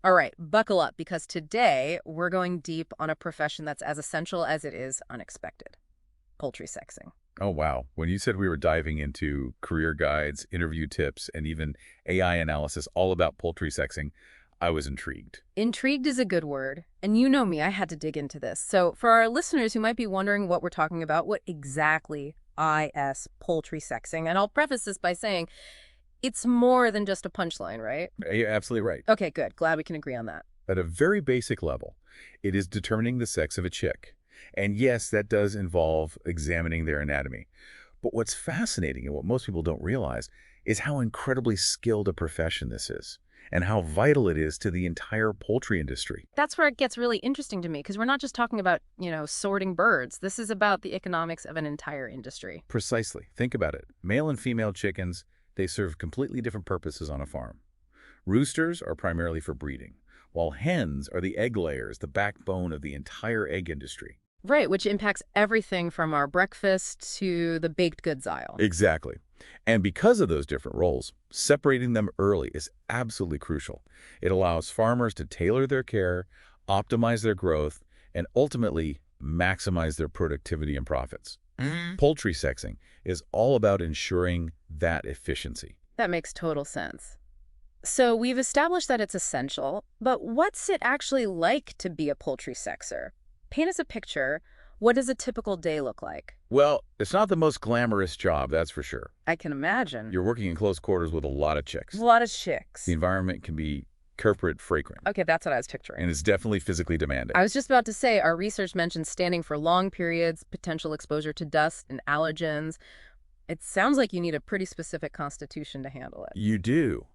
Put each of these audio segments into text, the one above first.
All right, buckle up because today we're going deep on a profession that's as essential as it is unexpected. Poultry sexing. Oh, wow. When you said we were diving into career guides, interview tips, and even AI analysis all about poultry sexing, I was intrigued. Intrigued is a good word, and you know me, I had to dig into this. So for our listeners who might be wondering what we're talking about, what exactly is poultry sexing? And I'll preface this by saying it's more than just a punchline, right? You're absolutely right. Okay, good. Glad we can agree on that. At a very basic level, it is determining the sex of a chick. And yes, that does involve examining their anatomy. But what's fascinating and what most people don't realize is how incredibly skilled a profession this is and how vital it is to the entire poultry industry. That's where it gets really interesting to me because we're not just talking about, sorting birds. This is about the economics of an entire industry. Precisely. Think about it. Male and female chickens, they serve completely different purposes on a farm. Roosters are primarily for breeding, while hens are the egg layers, the backbone of the entire egg industry. Right, which impacts everything from our breakfast to the baked goods aisle. Exactly. And because of those different roles, separating them early is absolutely crucial. It allows farmers to tailor their care, optimize their growth, and ultimately maximize their productivity and profits. Poultry sexing is all about ensuring that efficiency. That makes total sense. So we've established that it's essential, but what's it actually like to be a poultry sexer? Paint us a picture. What does a typical day look like? Well, it's not the most glamorous job, that's for sure. I can imagine. You're working in close quarters with a lot of chicks. A lot of chicks. The environment can be corporate fragrant, Okay, that's what I was picturing. and it's definitely physically demanding. I was just about to say, our research mentions standing for long periods, potential exposure to dust and allergens. It sounds like you need a pretty specific constitution to handle it. You do.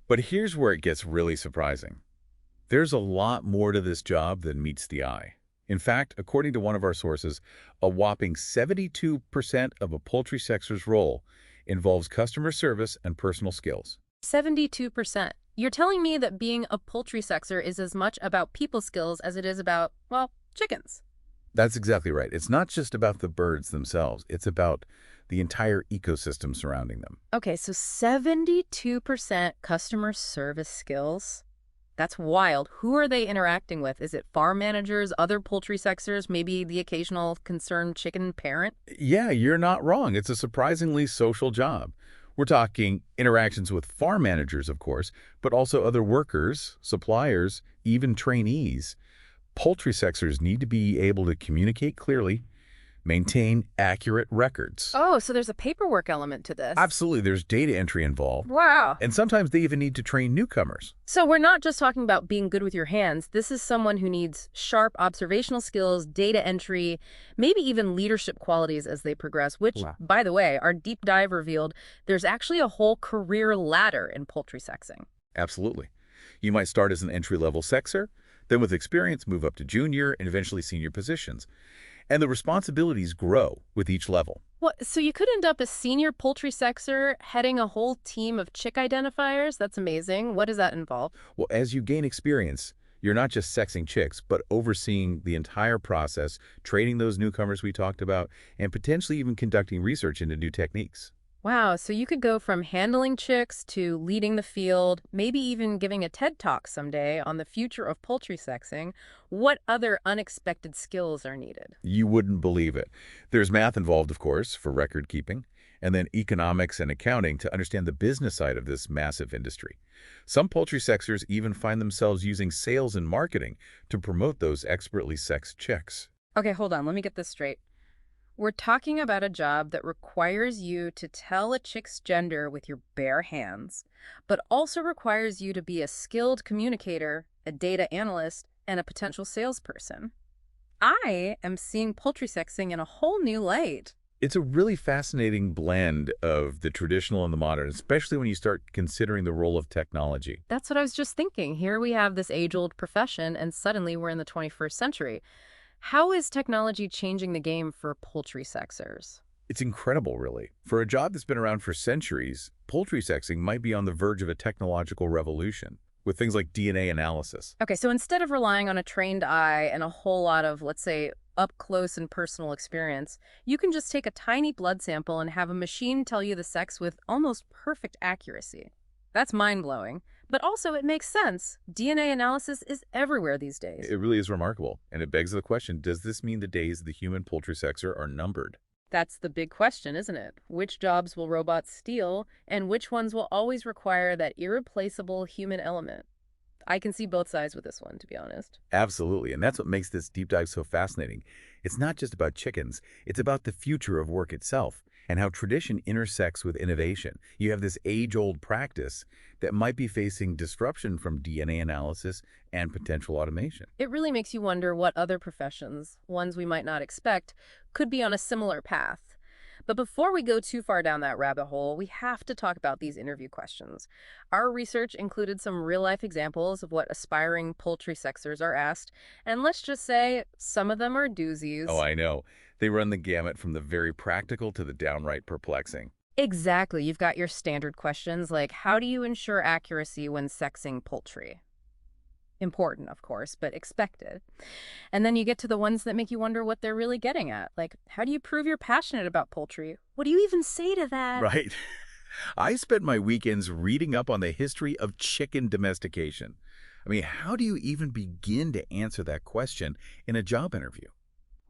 But here's where it gets really surprising. There's a lot more to this job than meets the eye. In fact, according to one of our sources, a whopping 72% of a poultry sexer's role involves customer service and personal skills. 72%. You're telling me that being a poultry sexer is as much about people skills as it is about, well, chickens. That's exactly right. It's not just about the birds themselves. It's about the entire ecosystem surrounding them. Okay, so 72% customer service skills. That's wild. Who are they interacting with? Is it farm managers, other poultry sexers, maybe the occasional concerned chicken parent? Yeah, you're not wrong. It's a surprisingly social job. We're talking interactions with farm managers, of course, but also other workers, suppliers, even trainees. Poultry sexers need to be able to communicate clearly, maintain accurate records. Oh, so there's a paperwork element to this. Absolutely, there's data entry involved. Wow. And sometimes they even need to train newcomers. So we're not just talking about being good with your hands. This is someone who needs sharp observational skills, data entry, maybe even leadership qualities as they progress, which, Wow. by the way, our deep dive revealed there's actually a whole career ladder in poultry sexing. Absolutely. You might start as an entry-level sexer, then with experience move up to junior and eventually senior positions. And the responsibilities grow with each level. What, so you could end up a senior poultry sexer heading a whole team of chick identifiers? That's amazing. What does that involve? Well, as you gain experience, you're not just sexing chicks, but overseeing the entire process, training those newcomers we talked about, and potentially even conducting research into new techniques. Wow, so you could go from handling chicks to leading the field, maybe even giving a TED Talk someday on the future of poultry sexing. What other unexpected skills are needed? You wouldn't believe it. There's math involved, of course, for record keeping, and then economics and accounting to understand the business side of this massive industry. Some poultry sexers even find themselves using sales and marketing to promote those expertly sexed chicks. Okay, hold on, let me get this straight. We're talking about a job that requires you to tell a chick's gender with your bare hands, but also requires you to be a skilled communicator, a data analyst, and a potential salesperson. I am seeing poultry sexing in a whole new light. It's a really fascinating blend of the traditional and the modern, especially when you start considering the role of technology. That's what I was just thinking. Here we have this age-old profession, and suddenly we're in the 21st century. How is technology changing the game for poultry sexers? It's incredible, really. For a job that's been around for centuries, poultry sexing might be on the verge of a technological revolution with things like DNA analysis. Okay, so instead of relying on a trained eye and a whole lot of, let's say, up close and personal experience, you can just take a tiny blood sample and have a machine tell you the sex with almost perfect accuracy. That's mind-blowing. But also, it makes sense. DNA analysis is everywhere these days. It really is remarkable, and it begs the question, does this mean the days of the human poultry sexer are numbered? That's the big question, isn't it? Which jobs will robots steal, and which ones will always require that irreplaceable human element? I can see both sides with this one, to be honest. Absolutely, and that's what makes this deep dive so fascinating. It's not just about chickens, it's about the future of work itself and how tradition intersects with innovation. You have this age-old practice that might be facing disruption from DNA analysis and potential automation. It really makes you wonder what other professions, ones we might not expect, could be on a similar path. But before we go too far down that rabbit hole, we have to talk about these interview questions. Our research included some real-life examples of what aspiring poultry sexers are asked, and let's just say some of them are Oh, doozies. I know. They run the gamut from the very practical to the downright perplexing. Exactly. You've got your standard questions like, how do you ensure accuracy when sexing poultry? Important, of course, but expected. And then you get to the ones that make you wonder what they're really getting at. Like, how do you prove you're passionate about poultry? What do you even say to that? Right. I spent my weekends reading up on the history of chicken domestication. I mean, how do you even begin to answer that question in a job interview?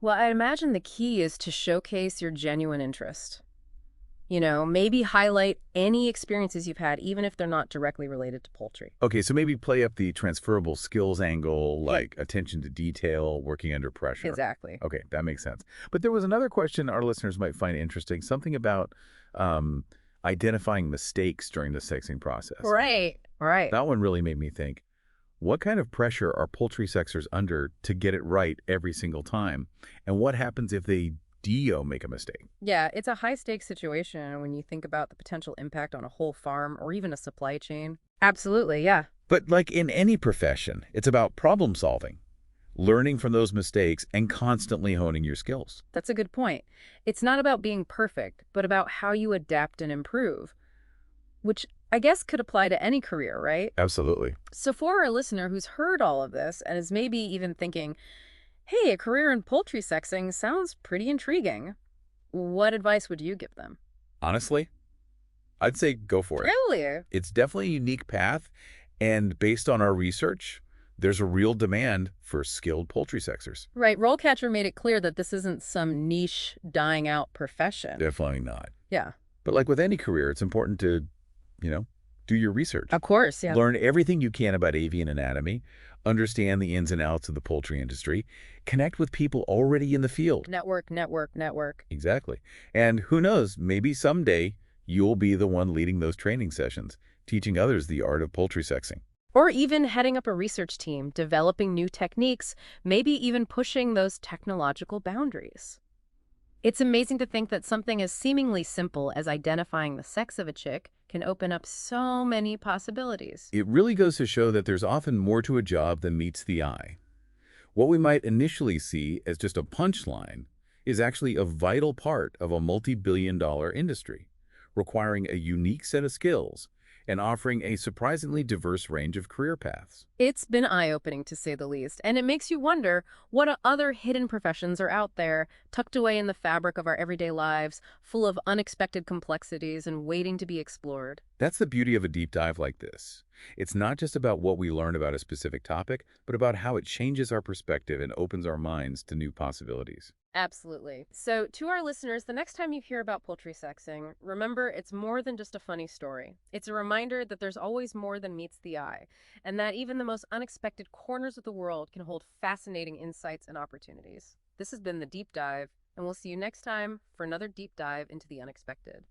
Well, I imagine the key is to showcase your genuine interest. You know, maybe highlight any experiences you've had, even if they're not directly related to poultry. Okay, so maybe play up the transferable skills angle, Yeah, like attention to detail, working under pressure. exactly. Okay, that makes sense. But there was another question our listeners might find interesting, something about um, identifying mistakes during the sexing process. Right. Right. That one really made me think, what kind of pressure are poultry sexers under to get it right every single time? And what happens if they do make a mistake? Yeah, it's a high stakes situation when you think about the potential impact on a whole farm or even a supply chain. Absolutely, yeah. But like in any profession, it's about problem solving, learning from those mistakes, and constantly honing your skills. That's a good point. It's not about being perfect, but about how you adapt and improve, which I guess could apply to any career, right? Absolutely. So for our listener who's heard all of this and is maybe even thinking, hey, a career in poultry sexing sounds pretty intriguing, what advice would you give them? Honestly, I'd say go for it. Really? It's definitely a unique path, and based on our research, there's a real demand for skilled poultry sexers. Right, RoleCatcher made it clear that this isn't some niche dying out profession. Definitely not. Yeah. But like with any career, it's important to, you know, do your research. Of course, yeah. Learn everything you can about avian anatomy, understand the ins and outs of the poultry industry, connect with people already in the field. Network, network, network. Exactly. And who knows, maybe someday you'll be the one leading those training sessions, teaching others the art of poultry sexing. Or even heading up a research team, developing new techniques, maybe even pushing those technological boundaries. It's amazing to think that something as seemingly simple as identifying the sex of a chick can open up so many possibilities. It really goes to show that there's often more to a job than meets the eye. What we might initially see as just a punchline is actually a vital part of a multi-billion-dollar industry, requiring a unique set of skills and offering a surprisingly diverse range of career paths. It's been eye-opening, to say the least, and it makes you wonder what other hidden professions are out there, tucked away in the fabric of our everyday lives, full of unexpected complexities and waiting to be explored. That's the beauty of a deep dive like this. It's not just about what we learn about a specific topic, but about how it changes our perspective and opens our minds to new possibilities. Absolutely. So, to our listeners, the next time you hear about poultry sexing, remember it's more than just a funny story. It's a reminder that there's always more than meets the eye, and that even the most unexpected corners of the world can hold fascinating insights and opportunities. This has been The Deep Dive, and we'll see you next time for another deep dive into the unexpected.